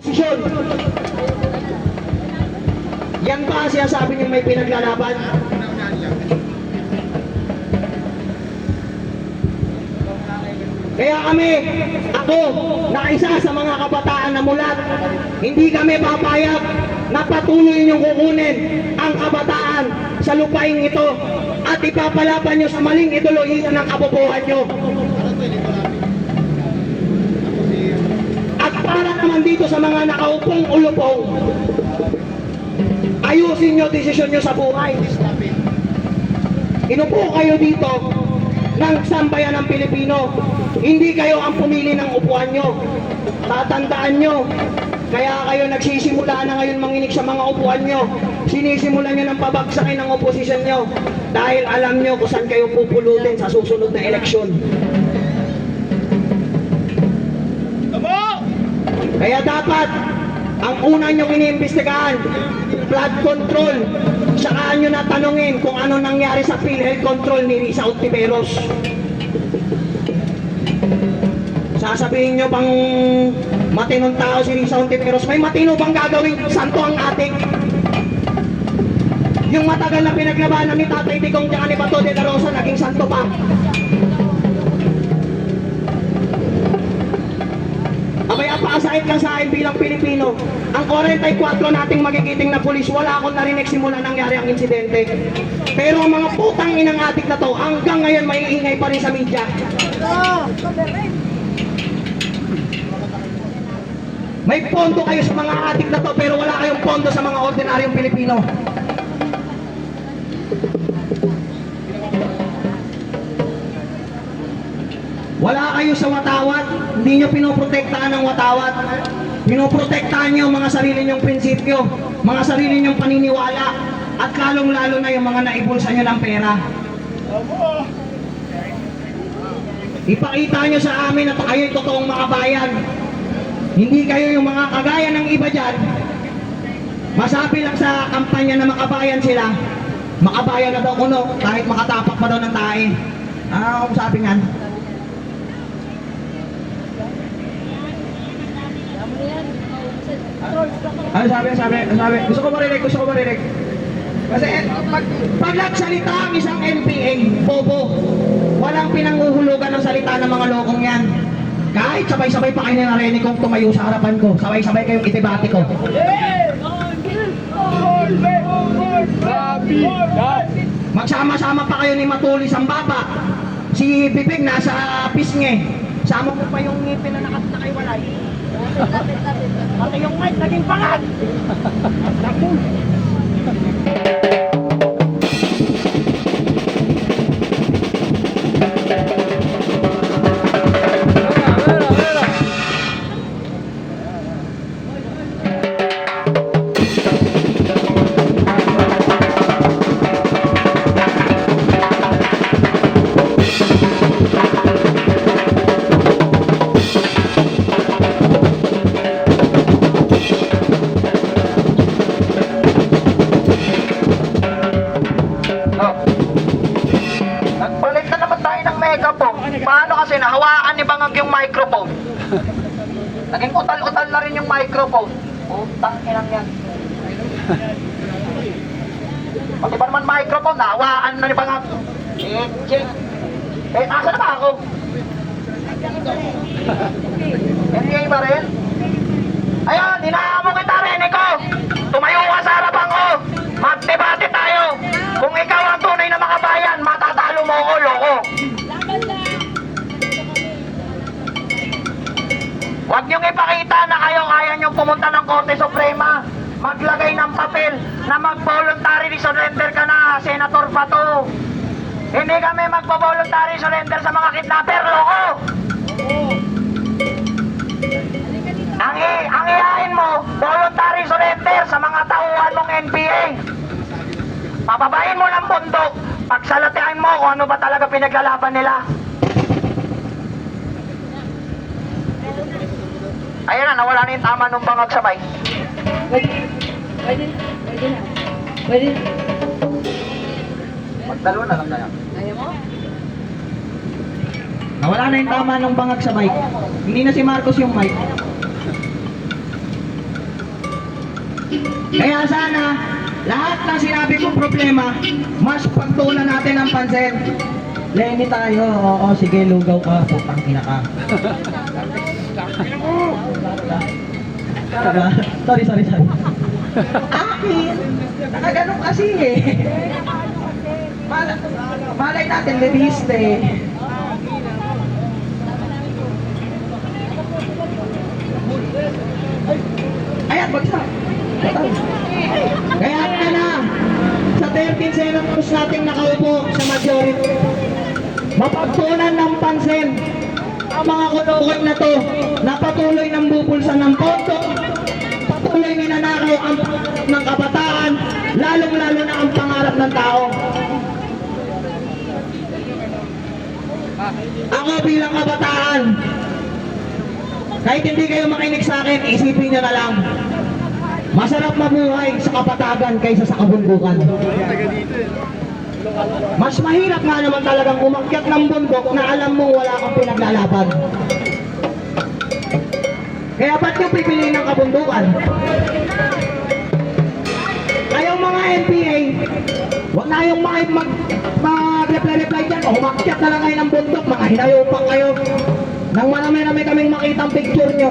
Posisyon. Yan ba siya sabi niyo may pinaglalaban? Kaya kami, ako, na isa sa mga kabataan na mulat, hindi kami papayag na patuloy niyong kukunin ang kabataan sa lupaing ito at ipapalaban niyo sa maling ideolohiya ng kabobohan niyo. At para naman dito sa mga nakaupong ulupong, ayusin niyo desisyon niyo sa buhay. Inupo kayo dito ng sambayan ng Pilipino. Hindi kayo ang pumili ng upuan nyo. Tatandaan nyo, kaya kayo nagsisimula na ngayon manginig sa mga upuan nyo. Sinisimulan nyo ng pabagsakin ng oposisyon nyo dahil alam nyo kung saan kayo pupulutin sa susunod na eleksyon. Kaya dapat ang una nyo iniimbestigahan, flood control. Saka nyo na tanungin kung ano nangyari sa PhilHealth control ni Risa Ontiveros. Sasabihin nyo bang matinong tao si Risa Ontiveros? May matino bang gagawing santo ang ating? Yung matagal na pinaglabanan ni Tatay Digong tsaka ni Bato de la Rosa, naging santo pa. Abay, apakasakit lang sa akin bilang Pilipino. Ang 44 nating magigiting na pulis, wala akong narinig simula nangyari ang insidente. Pero ang mga putang inang adik na to, hanggang ngayon maiingay pa rin sa media. May pondo kayo sa mga adik na to, pero wala kayong pondo sa mga ordinaryong Pilipino. Wala kayo sa watawat, hindi nyo pinoprotektahan ng watawat. Pinoprotektahan nyo mga sarili nyong prinsipyo, mga sarili nyong paniniwala, at lalong-lalo na yung mga naibulsa nyo ng pera. Ipakita nyo sa amin at kayo'y totoong makabayan. Hindi kayo yung mga kagaya ng iba dyan. Masabi lang sa kampanya na makabayan sila, makabayan na daw kuno, kahit makatapak pa daw ng tae. Kung sabi nga, sabi, gusto ko marinig. Kasi pag nagsalita ang isang NPA, bobo, walang pinanghuhulugan ng salita ng mga lokong yan. Kahit sabay-sabay pa kayo narinig kong tumayo sa harapan ko, sabay-sabay kayong itibati ko. Magsama-sama pa kayo ni Matulis ang baba. Si Bibig nasa pisnge. Sama mo pa yung ngipin na nakaiwalay. Pati yung mic naging pangad. Paano kasi nahawakan ni Bangag yung microphone? Naging utal-utal na rin yung microphone. Putang inang yan. Pati ba naman microphone, nahawakan na ni Bangag. Asa na ba ako? NPA ba rin? Ayan, hinahamon kita, Renico. Tumayo ka sa harapan ko. Magdebate tayo. Kung ikaw ang tunay na makabayan, matatalo mo ko, loko. Huwag niyong ipakita na kayo kaya niyong pumunta ng Korte Suprema, maglagay ng papel na mag-voluntary surrender ka na, Senator Bato. Hindi kami mag-voluntary surrender sa mga kidnapper, loko. Ang iyain mo, voluntary surrender sa mga tauhan mong NPA. Pababain mo ng bundok, pagsalatiin mo kung ano ba talaga pinaglalaban nila. Ayan na, nawala na yung tama nung Bangag sabay. Pwede. Magdalo na lang kaya. Kaya mo? Nawala na yung tama nung Bangag sabay. Hindi na si Marcos yung mic. Kaya sana, lahat ng sinabi kong problema, mas pagtuunan natin ang pansin. Lenny tayo, oo, sige, lugaw ka, putang ina ka. Sorry. Akin, nakaganon kasi eh. Malay natin, liliste. Ayan, bagsak. Kaya ka na, sa 13 senators nating nakaupo sa majority, mapagtuunan ng pansin ang mga kulukot na to na patuloy ng bubulsan ng pondo, patuloy ninanakaw ang ng kabataan, lalong-lalo na ang pangarap ng tao. Ako bilang kabataan, kahit hindi kayo makinig sa akin, isipin nyo na lang, masarap mabuhay sa kapatagan kaysa sa kabundukan. Mas mahirap nga naman talagang umakyat ng bundok na alam mong wala kang pinaglalaban. Kaya ba't nyo pipiliin ng kabundukan? Kayong mga NPA, huwag na kayong mag-reply dyan. O umakyat na lang kayo ng bundok, mga hinayupang kayo. Nang marami-rami kaming makita ang picture nyo.